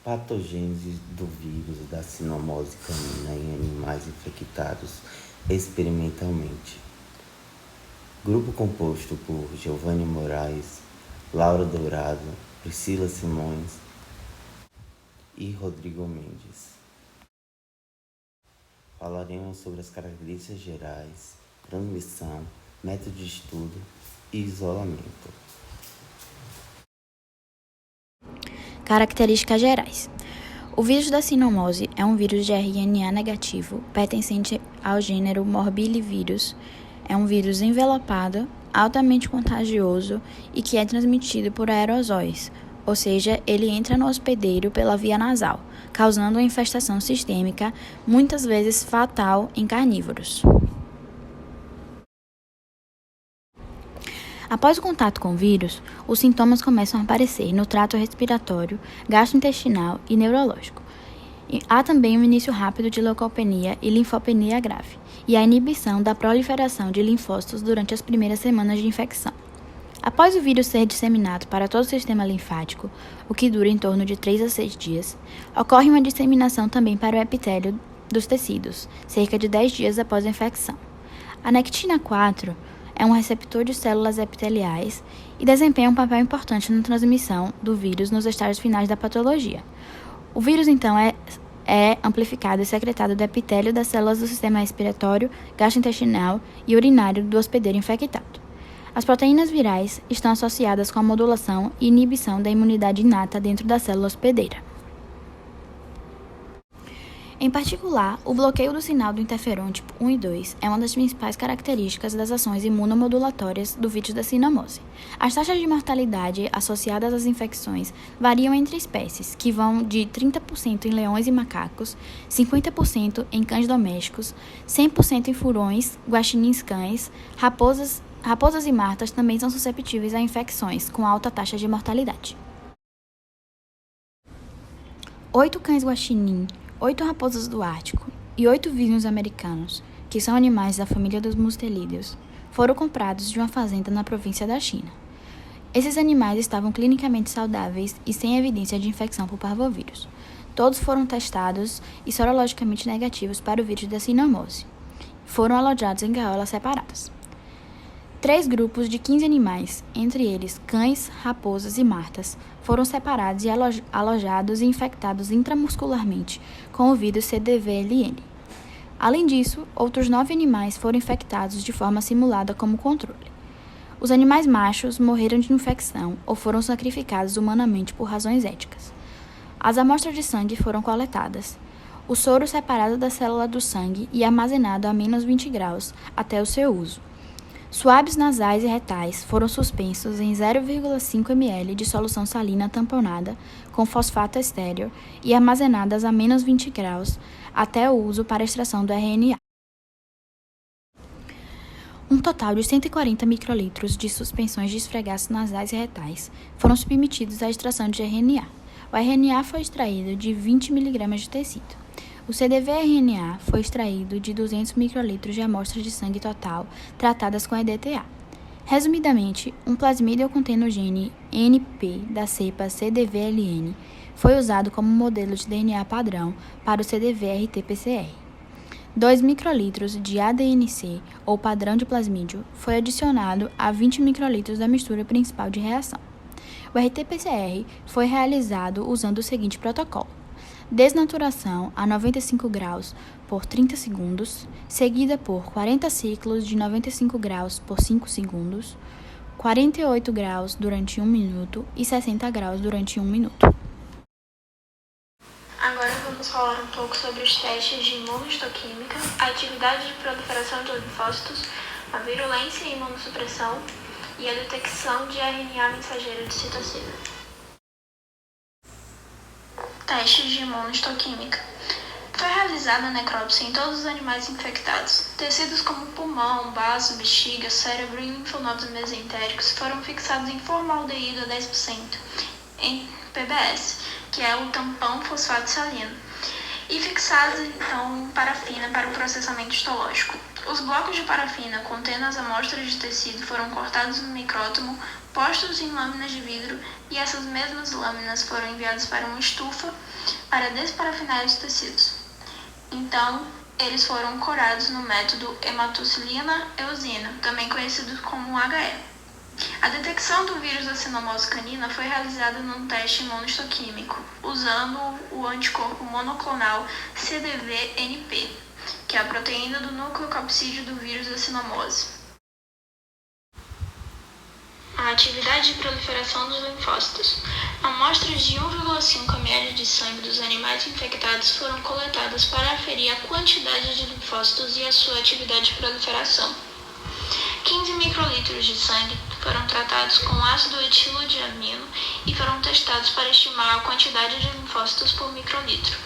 Patogênese do vírus da sinomose canina em animais infectados experimentalmente. Grupo composto por Giovanni Moraes, Laura Dourado, Priscila Simões e Rodrigo Mendes. Falaremos sobre as características gerais, transmissão, método de estudo e isolamento. Características gerais. O vírus da sinomose é um vírus de RNA negativo, pertencente ao gênero Morbillivirus. É um vírus envelopado, altamente contagioso e que é transmitido por aerosóis, ou seja, ele entra no hospedeiro pela via nasal, causando uma infestação sistêmica, muitas vezes fatal em carnívoros. Após o contato com o vírus, os sintomas começam a aparecer no trato respiratório, gastrointestinal e neurológico. Há também um início rápido de leucopenia e linfopenia grave, e a inibição da proliferação de linfócitos durante as primeiras semanas de infecção. Após o vírus ser disseminado para todo o sistema linfático, o que dura em torno de 3 a 6 dias, ocorre uma disseminação também para o epitélio dos tecidos, cerca de 10 dias após a infecção. A nectina 4 é um receptor de células epiteliais e desempenha um papel importante na transmissão do vírus nos estágios finais da patologia. O vírus, então, é amplificado e secretado do epitélio das células do sistema respiratório, gastrointestinal e urinário do hospedeiro infectado. As proteínas virais estão associadas com a modulação e inibição da imunidade inata dentro da célula hospedeira. Em particular, o bloqueio do sinal do interferon tipo 1 e 2 é uma das principais características das ações imunomodulatórias do vírus da sinomose. As taxas de mortalidade associadas às infecções variam entre espécies, que vão de 30% em leões e macacos, 50% em cães domésticos, 100% em furões, guaxinins cães, raposas e martas também são susceptíveis a infecções com alta taxa de mortalidade. 8 cães guaxinim, 8 raposas do Ártico e 8 vinhos americanos, que são animais da família dos mustelídeos, foram comprados de uma fazenda na província da China. Esses animais estavam clinicamente saudáveis e sem evidência de infecção por parvovírus. Todos foram testados e sorologicamente negativos para o vírus da sinomose. Foram alojados em gaiolas separadas. 3 grupos de 15 animais, entre eles cães, raposas e martas, foram separados e alojados e infectados intramuscularmente com o vírus CDV-LN. Além disso, outros 9 animais foram infectados de forma simulada como controle. Os animais machos morreram de infecção ou foram sacrificados humanamente por razões éticas. As amostras de sangue foram coletadas. O soro separado da célula do sangue e armazenado a menos 20 graus até o seu uso. Suaves nasais e retais foram suspensos em 0,5 ml de solução salina tamponada com fosfato estéril e armazenadas a menos 20 graus até o uso para extração do RNA. Um total de 140 microlitros de suspensões de esfregaços nasais e retais foram submetidos à extração de RNA. O RNA foi extraído de 20 mg de tecido. O CDV-RNA foi extraído de 200 microlitros de amostras de sangue total tratadas com EDTA. Resumidamente, um plasmídio contendo o gene NP da cepa CDV-LN foi usado como modelo de DNA padrão para o CDV-RT-PCR. 2 microlitros de ADNC, ou padrão de plasmídio, foi adicionado a 20 microlitros da mistura principal de reação. O RT-PCR foi realizado usando o seguinte protocolo: desnaturação a 95 graus por 30 segundos, seguida por 40 ciclos de 95 graus por 5 segundos, 48 graus durante 1 minuto e 60 graus durante 1 minuto. Agora vamos falar um pouco sobre os testes de imunohistoquímica, a atividade de proliferação de linfócitos, a virulência e imunossupressão e a detecção de RNA mensageiro de citocina. Testes de imunohistoquímica. Foi realizada a necrópsia em todos os animais infectados. Tecidos como pulmão, baço, bexiga, cérebro e linfonodos mesentéricos foram fixados em formaldeído a 10%, em PBS, que é o tampão fosfato salino, e fixados então em parafina para o processamento histológico. Os blocos de parafina contendo as amostras de tecido foram cortados no micrótomo postos em lâminas de vidro, e essas mesmas lâminas foram enviadas para uma estufa para desparafinar os tecidos. Então, eles foram corados no método hematoxilina-eosina, também conhecido como HE. A detecção do vírus da sinomose canina foi realizada num teste imunohistoquímico, usando o anticorpo monoclonal CDV-NP, que é a proteína do nucleocapsídeo do vírus da sinomose. A atividade de proliferação dos linfócitos. Amostras de 1,5 ml de sangue dos animais infectados foram coletadas para aferir a quantidade de linfócitos e a sua atividade de proliferação. 15 microlitros de sangue foram tratados com ácido etilodiamino e foram testados para estimar a quantidade de linfócitos por microlitro.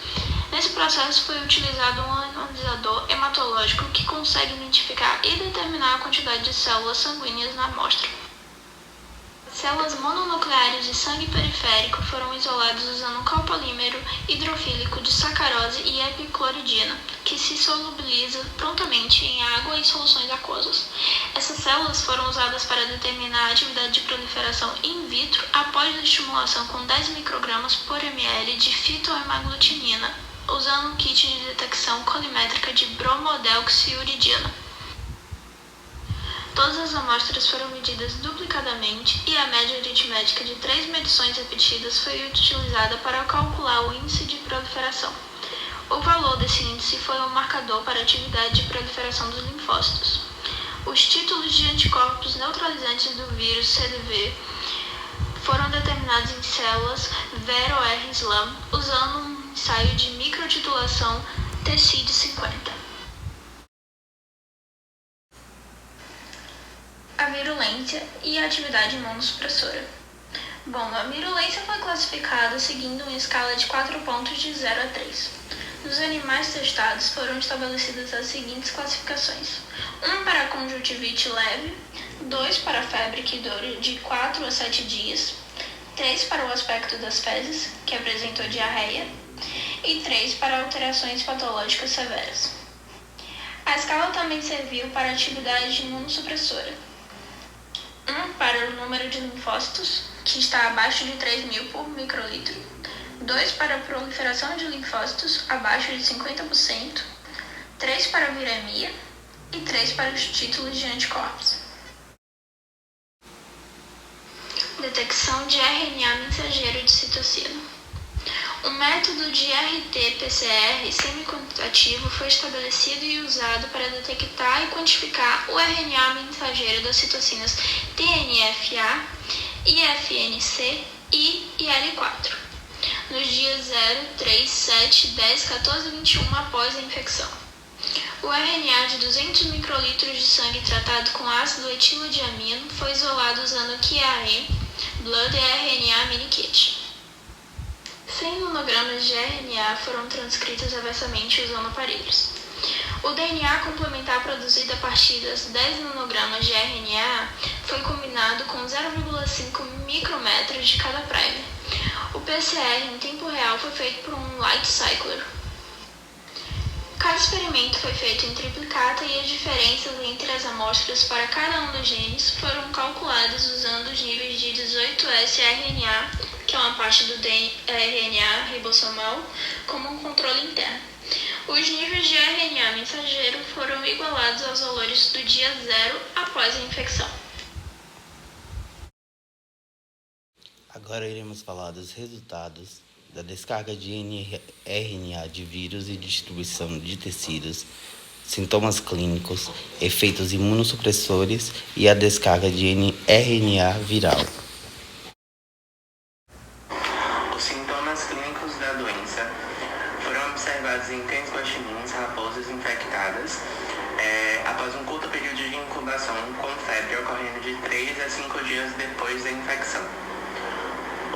Nesse processo foi utilizado um analisador hematológico que consegue identificar e determinar a quantidade de células sanguíneas na amostra. Células mononucleares de sangue periférico foram isoladas usando um copolímero hidrofílico de sacarose e epicloridina, que se solubiliza prontamente em água e soluções aquosas. Essas células foram usadas para determinar a atividade de proliferação in vitro após a estimulação com 10 microgramas por ml de fitohemaglutinina, usando um kit de detecção colimétrica de bromodeoxiuridina. Todas as amostras foram medidas duplicadamente e a média aritmética de 3 medições repetidas foi utilizada para calcular o índice de proliferação. O valor desse índice foi um marcador para a atividade de proliferação dos linfócitos. Os títulos de anticorpos neutralizantes do vírus CDV foram determinados em células Vero-R-Slam usando um ensaio de microtitulação TCID50. A virulência e a atividade imunossupressora. Bom, a virulência foi classificada seguindo uma escala de 4 pontos de 0 a 3. Nos animais testados foram estabelecidas as seguintes classificações: 1 para conjuntivite leve, 2 para febre que dura de 4 a 7 dias, 3 para o aspecto das fezes, que apresentou diarreia, e 3 para alterações patológicas severas. A escala também serviu para a atividade imunossupressora. 1 para o número de linfócitos, que está abaixo de 3.000 por microlitro. 2 para a proliferação de linfócitos, abaixo de 50%. 3 para a viremia e 3 para os títulos de anticorpos. Detecção de RNA mensageiro de citocina. O método de RT-PCR semi-quantitativo foi estabelecido e usado para detectar e quantificar o RNA mensageiro das citocinas TNF-A, IFNC e IL-4 nos dias 0, 3, 7, 10, 14 e 21 após a infecção. O RNA de 200 microlitros de sangue tratado com ácido etilodiamino foi isolado usando o QAE Blood RNA Minikit. 100 nanogramas de RNA foram transcritos aversamente usando aparelhos. O DNA complementar produzido a partir das 10 nanogramas de RNA foi combinado com 0,5 micrometros de cada primer. O PCR em tempo real foi feito por um light cycler. Cada experimento foi feito em triplicata e as diferenças entre as amostras para cada um dos genes foram calculadas usando os níveis de 18S RNA, que é uma parte do RNA ribossomal, como um controle interno. Os níveis de RNA mensageiro foram igualados aos valores do dia 0 após a infecção. Agora iremos falar dos resultados da descarga de RNA de vírus e distribuição de tecidos, sintomas clínicos, efeitos imunossupressores e a descarga de RNA viral. Os sintomas clínicos da doença foram observados em cães guaxinins, raposas infectadas, após um curto período de incubação com febre ocorrendo de 3 a 5 dias depois da infecção.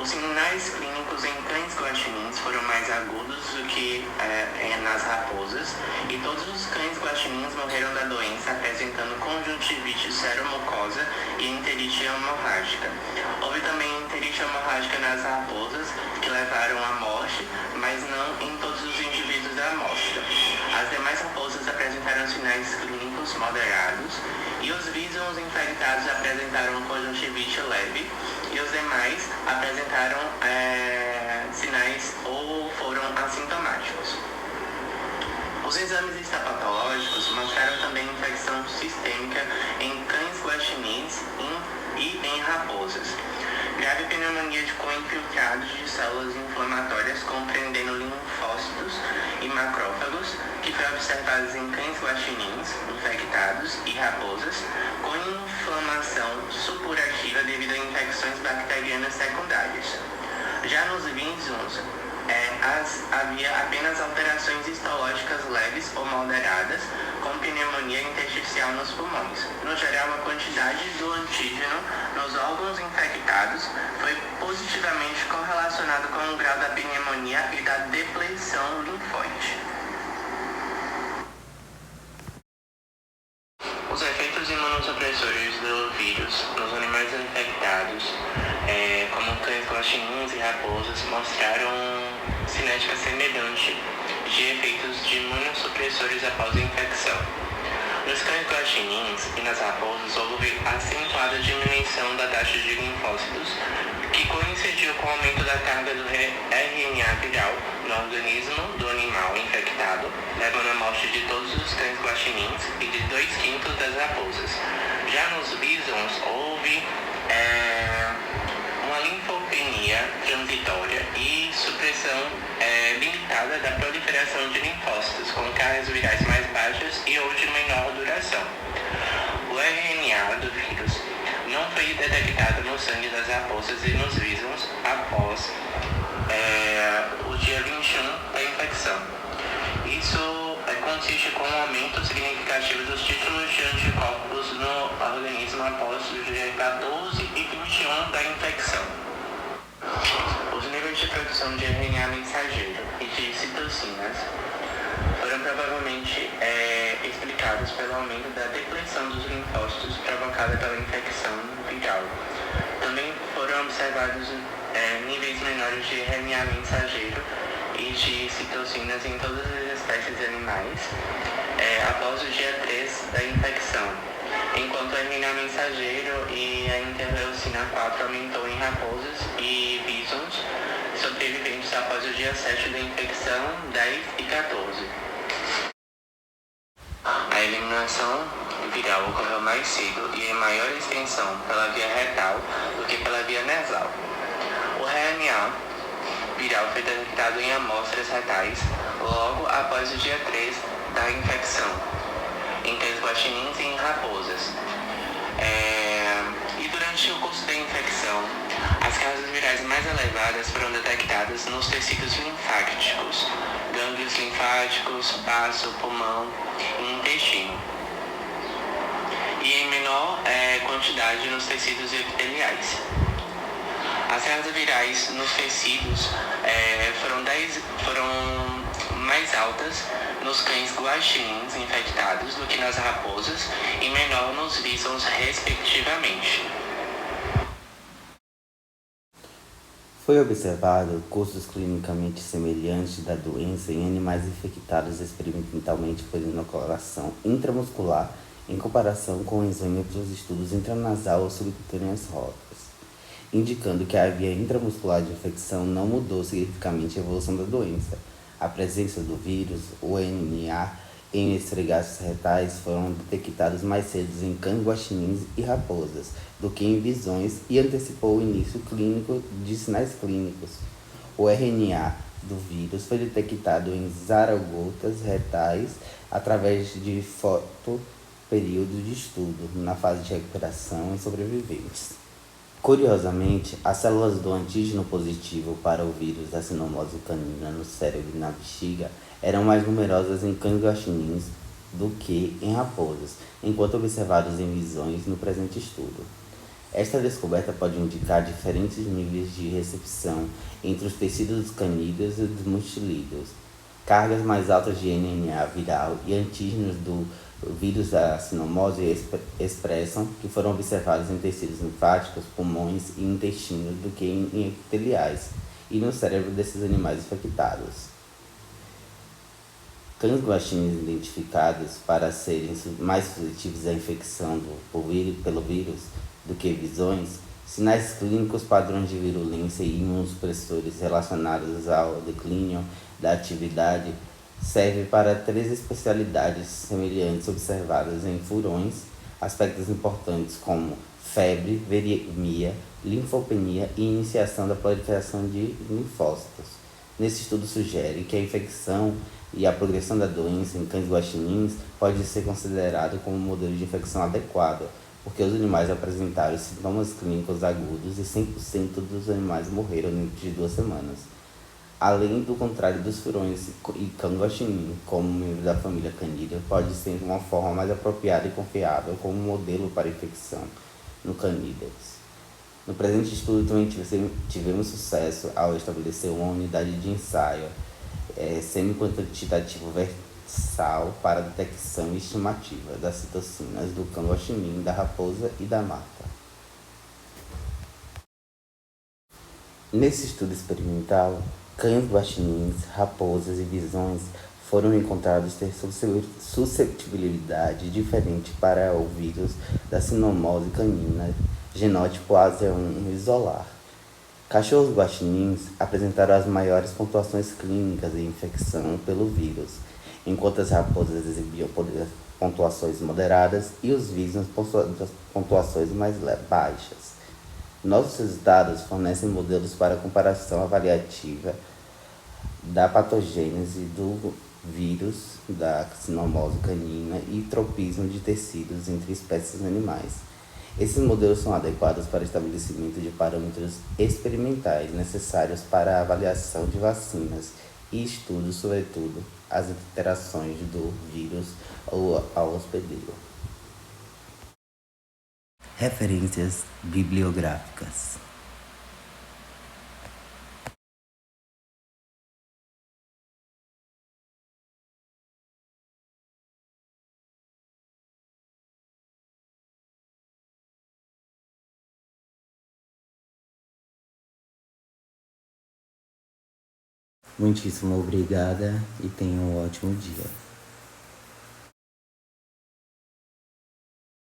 Os sinais clínicos em cães guaxinins foram mais agudos do que nas raposas, e todos os cães guaxinins morreram da doença apresentando conjuntivite seromucosa e enterite hemorrágica. Houve também enterite hemorrágica nas raposas, que levaram à morte, mas não em todos os indivíduos da amostra. As demais raposas apresentaram apresentaram sinais clínicos moderados e os visons infectados apresentaram conjuntivite leve e os demais apresentaram sinais ou foram assintomáticos. Os exames histopatológicos mostraram também infecção sistêmica em cães guaxinins e em raposas. Grave pneumonia de co-infiltrados de células inflamatórias compreendendo linfócitos e macrófagos, que foi observada em cães guaxinins infectados e raposas, com inflamação supurativa devido a infecções bacterianas secundárias. Já nos visons, havia apenas alterações histológicas leves ou moderadas, com pneumonia intersticial nos pulmões. No geral, a quantidade do antígeno nos órgãos infectados foi positivamente correlacionado com o grau da pneumonia e da depleção linfóide. Os efeitos imunossupressores do vírus nos animais infectados, como cães guaxinins e raposas, mostraram cinética semelhante de efeitos de imunossupressores após a infecção. Nos cães guaxinins e nas raposas houve acentuada diminuição da taxa de linfócitos, que coincidiu com o aumento da carga do RNA viral no organismo do animal infectado, levando à morte de todos os cães guaxinins e de 2/5 das raposas. Já nos bisons houve uma linfopenia transitória e supressão limitada da proliferação de linfócitos, com cargas virais mais baixas e ou de menor duração. O RNA do vírus não foi detectado no sangue das raposas e nos bisons após o dia 21 da infecção. Isso consiste com um aumento significativo dos títulos de anticorpos no organismo após o dia 14 e 21 da infecção. Os níveis de produção de RNA mensageiro e de citocinas foram provavelmente explicados pelo aumento da depleção dos linfócitos provocada pela infecção viral. Também foram observados níveis menores de RNA mensageiro e de citocinas em todas as espécies de animais após o dia 3 da infecção, enquanto o RNA mensageiro e a interleucina 4 aumentou em raposas e bisons sobreviventes após o dia 7 da infecção, 10 e 14. A eliminação viral ocorreu mais cedo e em maior extensão pela via retal do que pela via nasal. O RNA viral foi detectado em amostras retais logo após o dia 3 da infecção, em cães guaxinins e em raposas. E durante o curso da infecção, as cargas virais mais elevadas foram detectadas nos tecidos linfáticos, gânglios linfáticos, baço, pulmão e intestino, e em menor quantidade nos tecidos epiteliais. As cargas virais nos tecidos foram mais altas nos cães guaxinins infectados do que nas raposas e menor nos bisons, respectivamente. Foi observado cursos clinicamente semelhantes da doença em animais infectados experimentalmente por inoculação intramuscular em comparação com exemplos estudos intranasal ou subcutâneas rotas, indicando que a via intramuscular de infecção não mudou significativamente a evolução da doença. A presença do vírus, o RNA, em esfregaços retais foram detectados mais cedo em cães guaxinins e raposas do que em visões e antecipou o início clínico de sinais clínicos. O RNA do vírus foi detectado em zaragotas retais através de fotoperíodo de estudo, na fase de recuperação em sobreviventes. Curiosamente, as células do antígeno positivo para o vírus da sinomose canina no cérebro e na bexiga eram mais numerosas em cães guaxinins do que em raposas, enquanto observados em visões no presente estudo. Esta descoberta pode indicar diferentes níveis de recepção entre os tecidos canídeos e dos mustílidos, cargas mais altas de RNA viral e antígenos do vírus da sinomose expressam que foram observados em tecidos linfáticos, pulmões e intestinos do que em epiteliais e no cérebro desses animais infectados. Cães guaxinins identificados para serem mais suscetíveis à infecção pelo vírus do que visões, sinais clínicos, padrões de virulência e imunossupressores relacionados ao declínio da atividade servem para 3 especialidades semelhantes observadas em furões, aspectos importantes como febre, viremia, linfopenia e iniciação da proliferação de linfócitos. Nesse estudo sugere que a infecção e a progressão da doença em cães guaxinins pode ser considerado como um modelo de infecção adequado, porque os animais apresentaram sintomas clínicos agudos e 100% dos animais morreram dentro de 2 semanas. Além do contrário dos furões e cão guaxinim, como membro da família Canidia, pode ser uma forma mais apropriada e confiável como modelo para infecção no canídeos. No presente estudo também tivemos sucesso ao estabelecer uma unidade de ensaio semi-quantitativo versal para detecção e estimativa das citocinas do cão guaxinim, da raposa e da marta. Nesse estudo experimental, cães guaxinins, raposas e visões foram encontrados ter suscetibilidade diferente para o vírus da sinomose canina, genótipo ASEA1 isolar. Cachorros guaxinins apresentaram as maiores pontuações clínicas de infecção pelo vírus, enquanto as raposas exibiam pontuações moderadas e os visões pontuações mais baixas. Nossos resultados fornecem modelos para comparação avaliativa da patogênese do vírus da sinomose canina e tropismo de tecidos entre espécies animais. Esses modelos são adequados para estabelecimento de parâmetros experimentais necessários para a avaliação de vacinas e estudos, sobretudo, as interações do vírus ao hospedeiro. Referências bibliográficas. Muitíssimo obrigada e tenha um ótimo dia.